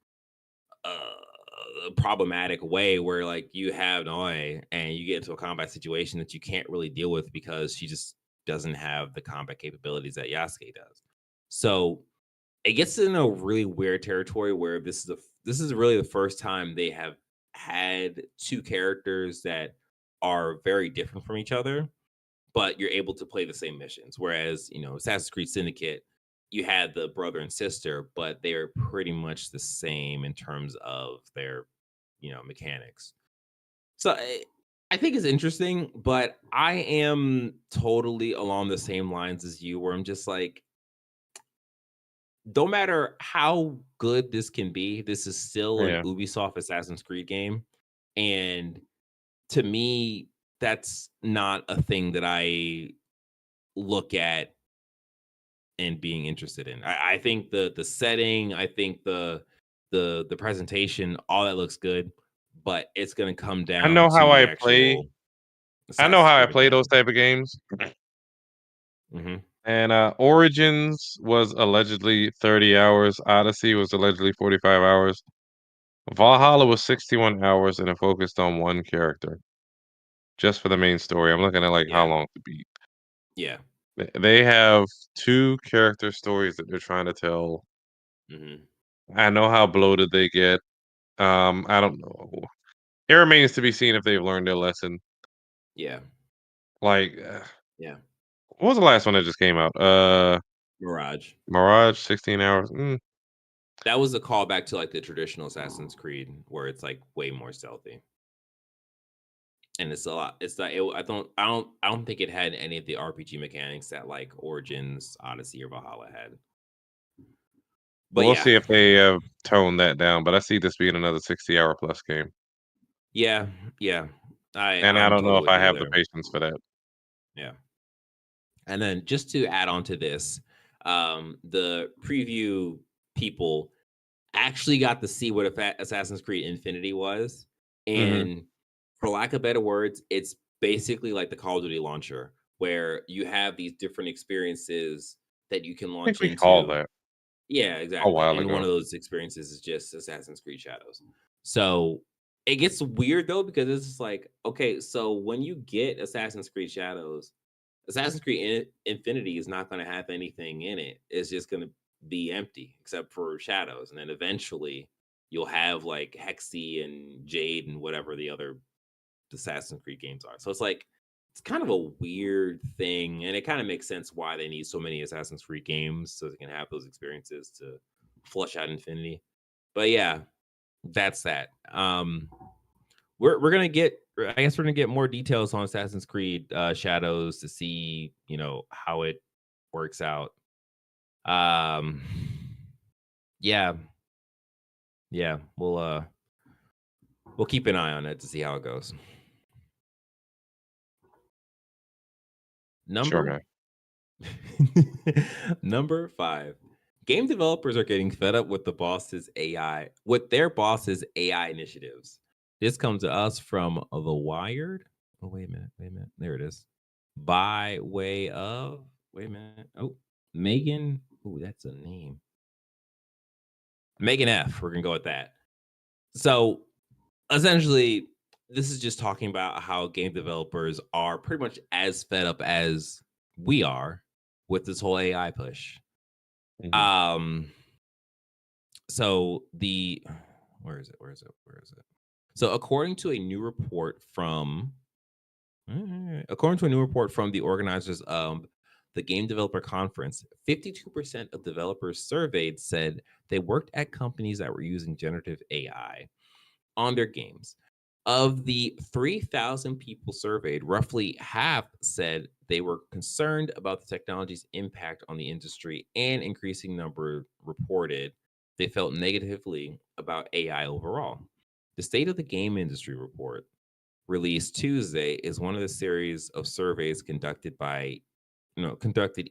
a problematic way where like you have Noi and you get into a combat situation that you can't really deal with because she just doesn't have the combat capabilities that Yasuke does. So it gets in a really weird territory where this is really the first time they have had two characters that are very different from each other, but you're able to play the same missions. Whereas, Assassin's Creed Syndicate, you had the brother and sister, but they're pretty much the same in terms of their, mechanics. So I think it's interesting, but I am totally along the same lines as you, where I'm just like, no matter how good this can be, this is still an Yeah. Ubisoft Assassin's Creed game. And to me, that's not a thing that I look at and being interested in. I think the setting, I think the presentation, all that looks good, but it's gonna come I down know how to the I play. actual I know Assassin's how I Creed play those mechanics. type of games. Hmm. And Origins was allegedly 30 hours. Odyssey was allegedly 45 hours. Valhalla was 61 hours, and it focused on one character just for the main story. I'm looking at like how Yeah, long to beat. yeah. They have two character stories that they're trying to tell. Hmm. I know how bloated they get. I don't know. It remains to be seen if they've learned their lesson. Yeah, Like, yeah. what was the last one that just came out? Mirage. Mirage, 16 hours. That was a callback to like the traditional Assassin's Creed, where it's like way more stealthy, and it's a lot. It's like I don't think it had any of the RPG mechanics that like Origins, Odyssey, or Valhalla had. But We'll yeah, see if they tone that down. But I see this being another 60-hour plus game, yeah, yeah. and I I'm don't know totally if with I you have the there. patience for that. Yeah. And then just to add on to this, the preview people actually got to see what Assassin's Creed Infinity was. Hmm. And for lack of better words, it's basically like the Call of Duty launcher, where you have these different experiences that you can I think launch we called into. that Yeah, a exactly. while And one ago. of those experiences is just Assassin's Creed Shadows. So it gets weird though, because it's just like, okay, so when you get Assassin's Creed Shadows, Assassin's Creed Infinity is not going to have anything in it. It's just going to be empty except for shadows. And then eventually you'll have like Hexy and Jade and whatever the other Assassin's Creed games are. So it's like, it's kind of a weird thing. And it kind of makes sense why they need so many Assassin's Creed games so they can have those experiences to flush out Infinity. But yeah, that's that. We're gonna get, I guess we're gonna get more details on Assassin's Creed Shadows to see, how it works out. Um yeah, yeah, we'll keep an eye on it to see how it goes. Sure, Number man. number 5. Game developers are getting fed up with their boss's AI initiatives. This comes to us from The Wired. Oh, wait a minute. There it is. By way of, wait a minute. Oh, Megan. Oh, that's a name. Megan F. We're gonna go with that. So essentially, this is just talking about how game developers are pretty much as fed up as we are with this whole AI push. Mhm. Um, so the where is it? Where is it? Where is it? So according to a new report from the organizers of the Game Developer Conference, 52% of developers surveyed said they worked at companies that were using generative AI on their games. Of the 3,000 people surveyed, roughly half said they were concerned about the technology's impact on the industry, and increasing number reported they felt negatively about AI overall. The State of the Game Industry report, released Tuesday, is one of the series of surveys conducted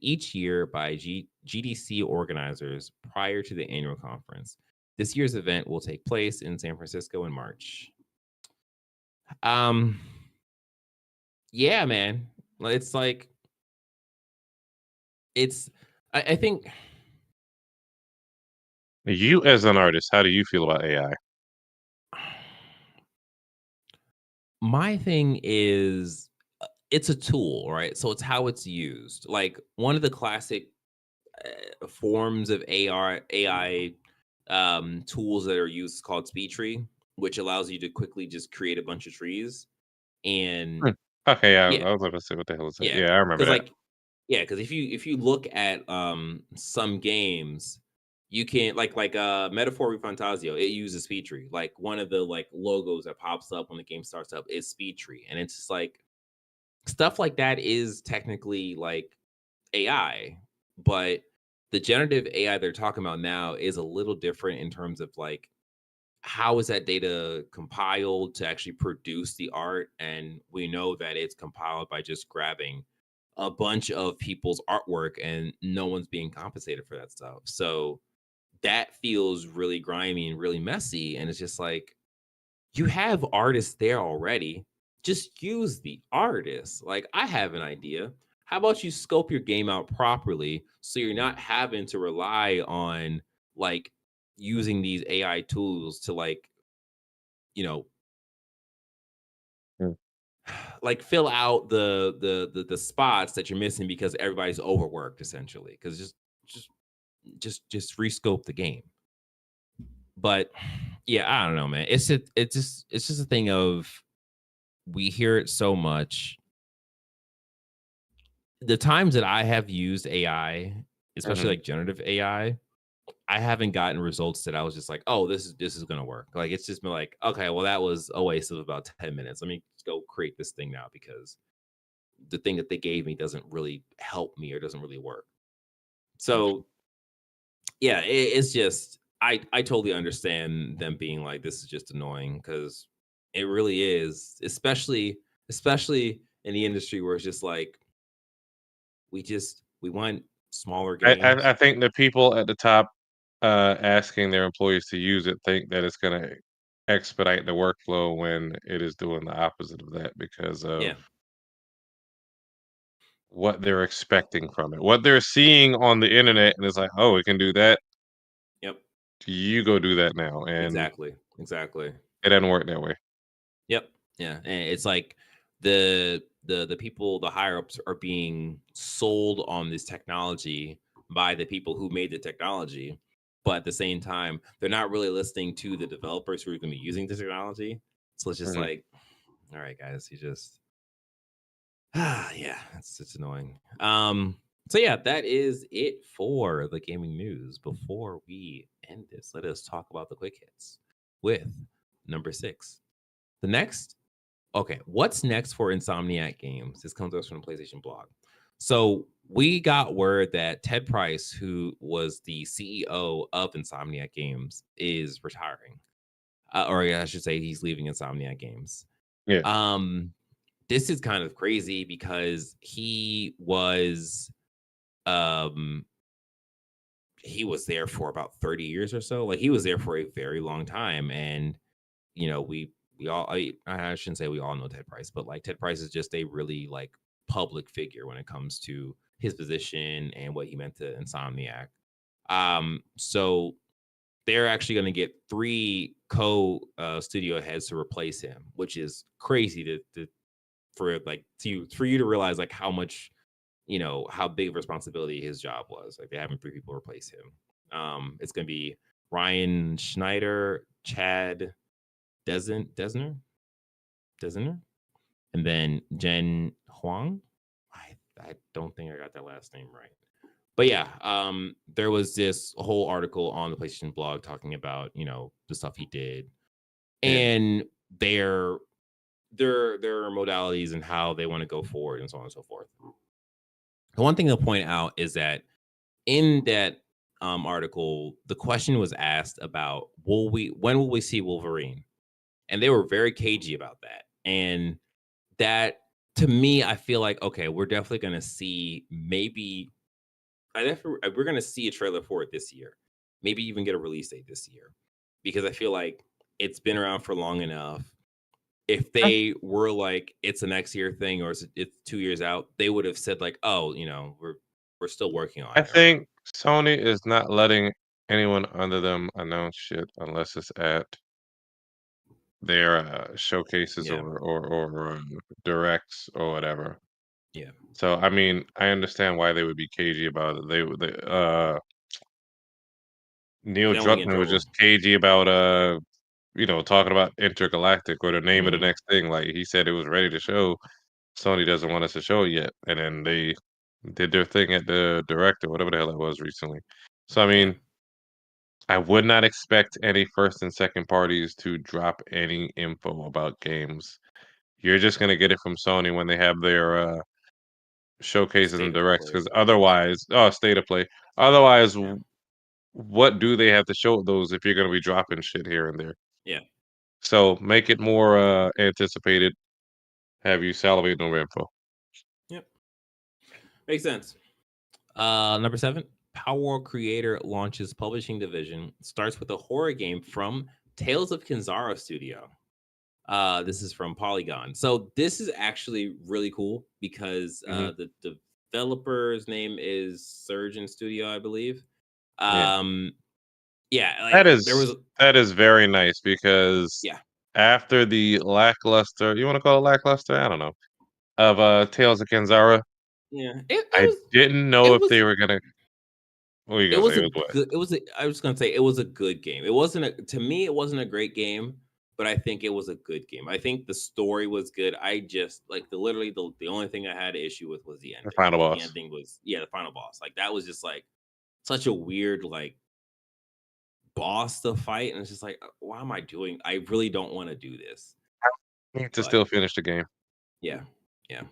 each year by GDC organizers prior to the annual conference. This year's event will take place in San Francisco in March. Um, yeah, man. It's like it's. I think You as an artist, how do you feel about AI? my thing is it's a tool, right? So it's how it's used. Like one of the classic forms of AI tools that are used is called Speed Tree, which allows you to quickly just create a bunch of trees. And Hmm. Okay, yeah, yeah, I was about to say, what the hell is that? yeah, Yeah, I remember because that. like yeah, because if you look at some games, you can Metaphor Fantasio, it uses Speed Tree. Like one of the like logos that pops up when the game starts up is Speed Tree, and it's just like stuff like that is technically like AI, but the generative AI they're talking about now is a little different in terms of like how is that data compiled to actually produce the art, and we know that it's compiled by just grabbing a bunch of people's artwork and no one's being compensated for that stuff. So that feels really grimy and really messy. And it's just like, you have artists there already. Just use the artists. Like, I have an idea. How about you scope your game out properly so you're not having to rely on like using these AI tools to like, you know, Mm. like fill out the spots that you're missing because everybody's overworked essentially. Because just just rescope the game. But yeah, I don't know, man. It's just a thing of, we hear it so much. The times that I have used AI, especially Mhm. like generative AI, I haven't gotten results that I was just like, oh, this is gonna work. Like, it's just been like, okay, well, that was a waste of about 10 minutes. Let me just go create this thing now because the thing that they gave me doesn't really help me or doesn't really work. Gotcha. So yeah, it's just, I totally understand them being like, this is just annoying because it really is, especially in the industry where it's just like, we want smaller I, games. I I think the people at the top asking their employees to use it think that it's going to expedite the workflow when it is doing the opposite of that because Yeah. of what they're expecting from it. What they're seeing on the internet and it's like, "Oh, it can do that. Yep. You go do that now." And Exactly. it doesn't work that way. Yep. Yeah. And it's like the people, the higher ups are being sold on this technology by the people who made the technology. But at the same time, they're not really listening to the developers who are going to be using the technology. So it's just Mhm. like, all right, guys, you just yeah, it's annoying. So yeah, that is it for the gaming news. Before we end this, let us talk about the quick hits with number 6. The next, okay, what's next for Insomniac Games? This comes to us from the PlayStation blog. So we got word that Ted Price, who was the CEO of Insomniac Games, is retiring, or I should say, he's leaving Insomniac Games. Yeah. Um, this is kind of crazy because um he was there for about 30 years or so. Like, he was there for a very long time. And we all, I shouldn't say we all know Ted Price, but like, Ted Price is just a really like public figure when it comes to his position and what he meant to Insomniac. So they're actually going to get 3 co studio heads to replace him, which is crazy to for like for you to realize like how much, how big of responsibility his job was. Like, they're having 3 people replace him. It's gonna be Ryan Schneider, Chad Desner, and then Jen Huang. I don't think I got that last name right. But yeah, there was this whole article on the PlayStation blog talking about, the stuff he did Yeah. and their modalities and how they want to go forward and so on and so forth. The one thing to point out is that in that article, the question was asked about, when will we see Wolverine? And they were very cagey about that. And that, to me, I feel like, okay, we're definitely going to see, we're going to see a trailer for it this year, maybe even get a release date this year, because I feel like it's been around for long enough. If I they were like, it's a next year thing or it's 2 years out, they would have said like, oh, we're still working on I it or whatever. think Sony is not letting anyone under them announce shit unless it's at their showcases Yeah. or directs or whatever. Yeah. So I mean, I understand why they would be cagey about it. Neil They don't want to get in Druckmann was trouble. just cagey about talking about Intergalactic or the name of the Mhm. next thing. Like he said it was ready to show. Sony doesn't want us to show it yet. And then they did their thing at the director, whatever the hell it was recently. So I Yeah. mean, I would not expect any first and second parties to drop any info about games. You're just gonna get it from Sony when they have their showcases and State of directs, play. because otherwise, oh, state of play. Otherwise, Yeah. what do they have to show those if you're gonna be dropping shit here and there? Yeah. So make it more anticipated. Have you salivate over info. Yep. Makes sense. Number 7, Power World Creator launches publishing division. Starts with a horror game from Tales of Kinzara Studio. This is from Polygon. So this is actually really cool because Hmm. the developer's name is Surgeon Studio, I believe. Yeah, Um, yeah, that like there is was, that is very nice because yeah, after the lackluster, you want to call it lackluster? I don't know, of Tales of Kenzara, yeah. I didn't know It if was they were gonna. What are you it gonna say? was It a was what? good. It was. I was gonna say it was a good game. It wasn't to me. It wasn't a great game, but I think it was a good game. I think the story was good. I just like the only thing I had an issue with was the The ending. final Like the boss. ending was the final boss. Like that was just like such a weird like boss to fight, and it's just like why am I doing? I really don't want to do this, Need to but still finish the game. yeah, yeah.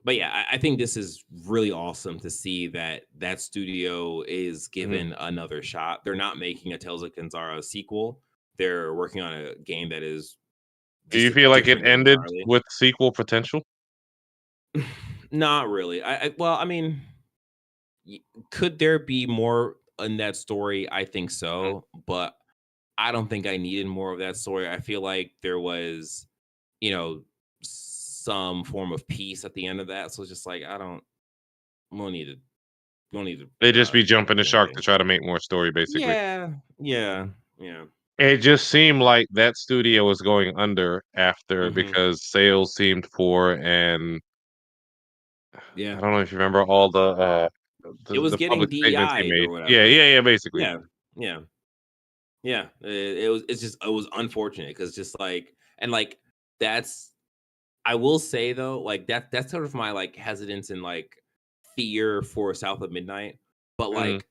But yeah, I think this is really awesome to see that that studio is Mhm. given another shot. They're not making a Tales of Kenzara sequel. They're working on a game that is Do just you a feel like it different game ended entirely. with sequel potential? Not really. Well, I mean, y- could there be more in that story? I think Mhm. so, but I don't think I needed more of that story. I feel like there was, you know, some form of peace at the end of that. So it's just like we don't need to we don't need They to just be jumping the do shark to anything. try to make more story, basically. Yeah, yeah, yeah. It just seemed like that studio was going under after Mhm. because sales seemed poor, and Yeah. I don't know if you remember all It was the getting public statements he DEI'd or made. Yeah, whatever. yeah, yeah, basically. Yeah, yeah, yeah. It was unfortunate because just like and like that's I will say though, like that's sort of my like hesitance and like fear for South of Midnight. But Mhm. like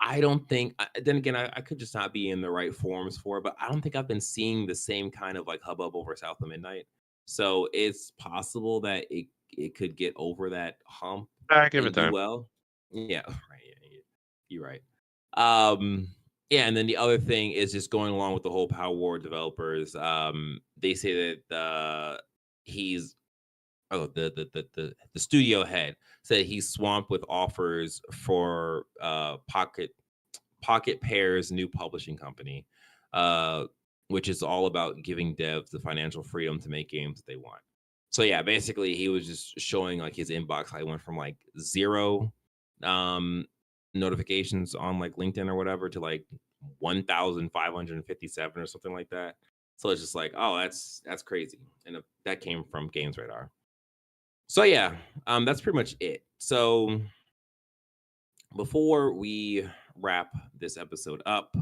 I don't think then again I could just not be in the right forums for it, but I don't think I've been seeing the same kind of like hubbub over South of Midnight. So it's possible that it could get over that hump I give it and do time. well. Yeah, right. Yeah, you're right. Um, yeah, and then the other thing is just going along with the whole Power War developers. They say that he's the studio head said he's swamped with offers for Pocket Pair's new publishing company, uh, which is all about giving devs the financial freedom to make games that they want. So yeah, basically he was just showing like his inbox. I went from like 0 um, notifications on like LinkedIn or whatever to like 1,557 or something like that. So it's just like, oh, that's crazy, and that came from Games Radar. So yeah, that's pretty much it. So before we wrap this episode up,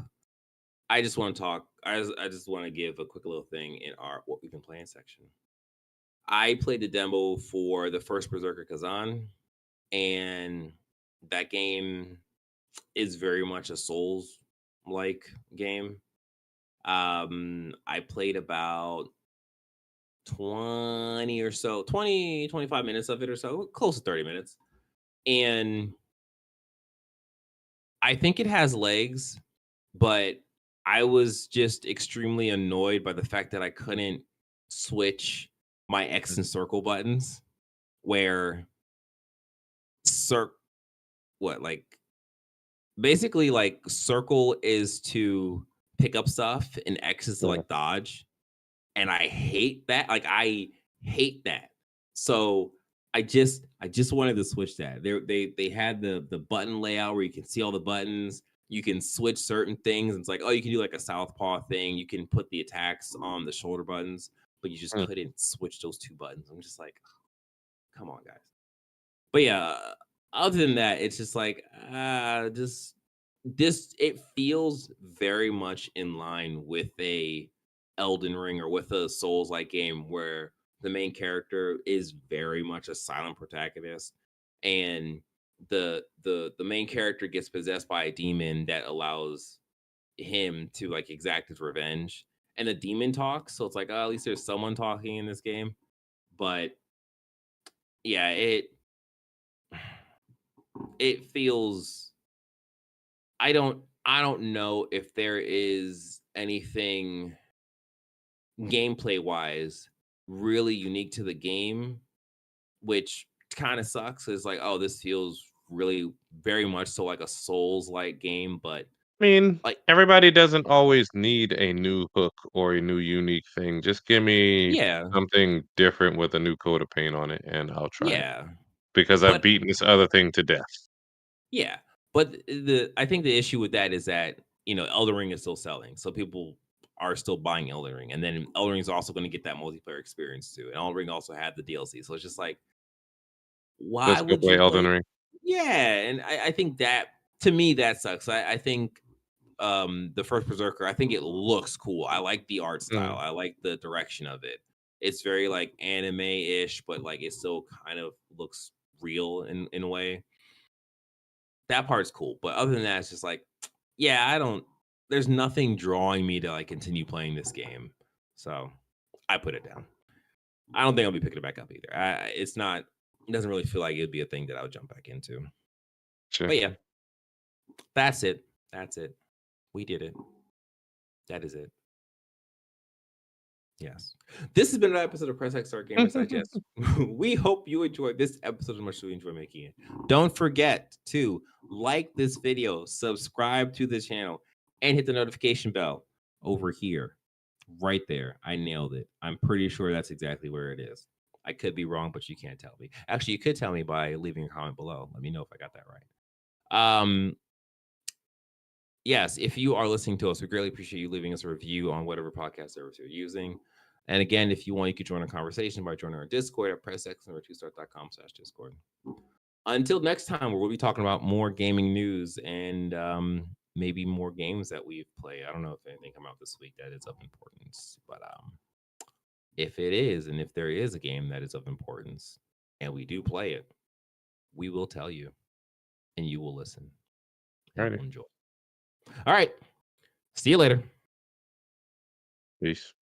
I just want to talk. I just want to give a quick little thing in our what we've been playing section. I played the demo for the first Berserker Kazan, and that game is very much a Souls like game. I played about 20 or so, 20, 25 minutes of it or so, close to 30 minutes. And I think it has legs, but I was just extremely annoyed by the fact that I couldn't switch my X and circle buttons where cir what like basically like circle is to pick up stuff and X is to Yeah. like dodge. And I hate that. Like I hate that. So I just wanted to switch that. They had the button layout where you can see all the buttons. You can switch certain things. It's like, oh, you can do like a southpaw thing. You can put the attacks on the shoulder buttons, but you just Mm. couldn't switch those two buttons. I'm just like, come on, guys. But yeah, other than that, it's just like just this it feels very much in line with a Elden Ring or with a Souls like game where the main character is very much a silent protagonist and the main character gets possessed by a demon that allows him to like exact his revenge and the demon talks, so it's like, oh, at least there's someone talking in this game. But yeah, it feels I don't know if there is anything gameplay wise really unique to the game, which kind of sucks. It's like, oh, this feels really very much so like a Souls-like game, but I mean, like, everybody doesn't always need a new hook or a new unique thing. Just give me yeah, something different with a new coat of paint on it, and I'll try it. yeah, Because I've but beaten this other thing to death. yeah, but the I think the issue with that is that Elden Ring is still selling, so people are still buying Elden Ring, and then Elden Ring is also going to get that multiplayer experience too, and Elden Ring also had the DLC, so it's just like, why Let's go would play you Elden play? Ring. Yeah, and I think that, to me, that sucks. I think the first Berserker, I think it looks cool. I like the art style. Mm. I like the direction of it. It's very like anime-ish, but like it still kind of looks real in a way. That part's cool. But other than that, it's just like, yeah, there's nothing drawing me to like continue playing this game. So I put it down. I don't think I'll be picking it back up either. It doesn't really feel like it'd be a thing that I would jump back into. Sure. But yeah, that's it. That's it. We did it. That is it. Yes. This has been an episode of Press X Start Gamers Digest. We hope you enjoyed this episode as much as we enjoy making it. Don't forget to like this video, subscribe to the channel, and hit the notification bell over here. Right there. I nailed it. I'm pretty sure that's exactly where it is. I could be wrong, but you can't tell me. Actually, you could tell me by leaving a comment below. Let me know if I got that right. Yes, if you are listening to us, we greatly appreciate you leaving us a review on whatever podcast service you're using. And again, if you want, you can join our conversation by joining our Discord at pressx2start.com/Discord. Until next time, where we'll be talking about more gaming news and maybe more games that we've played. I don't know if anything come out this week that is of importance, but if it is, and if there is a game that is of importance and we do play it, we will tell you and you will listen and Alrighty. we'll enjoy. All right. See you later. Peace.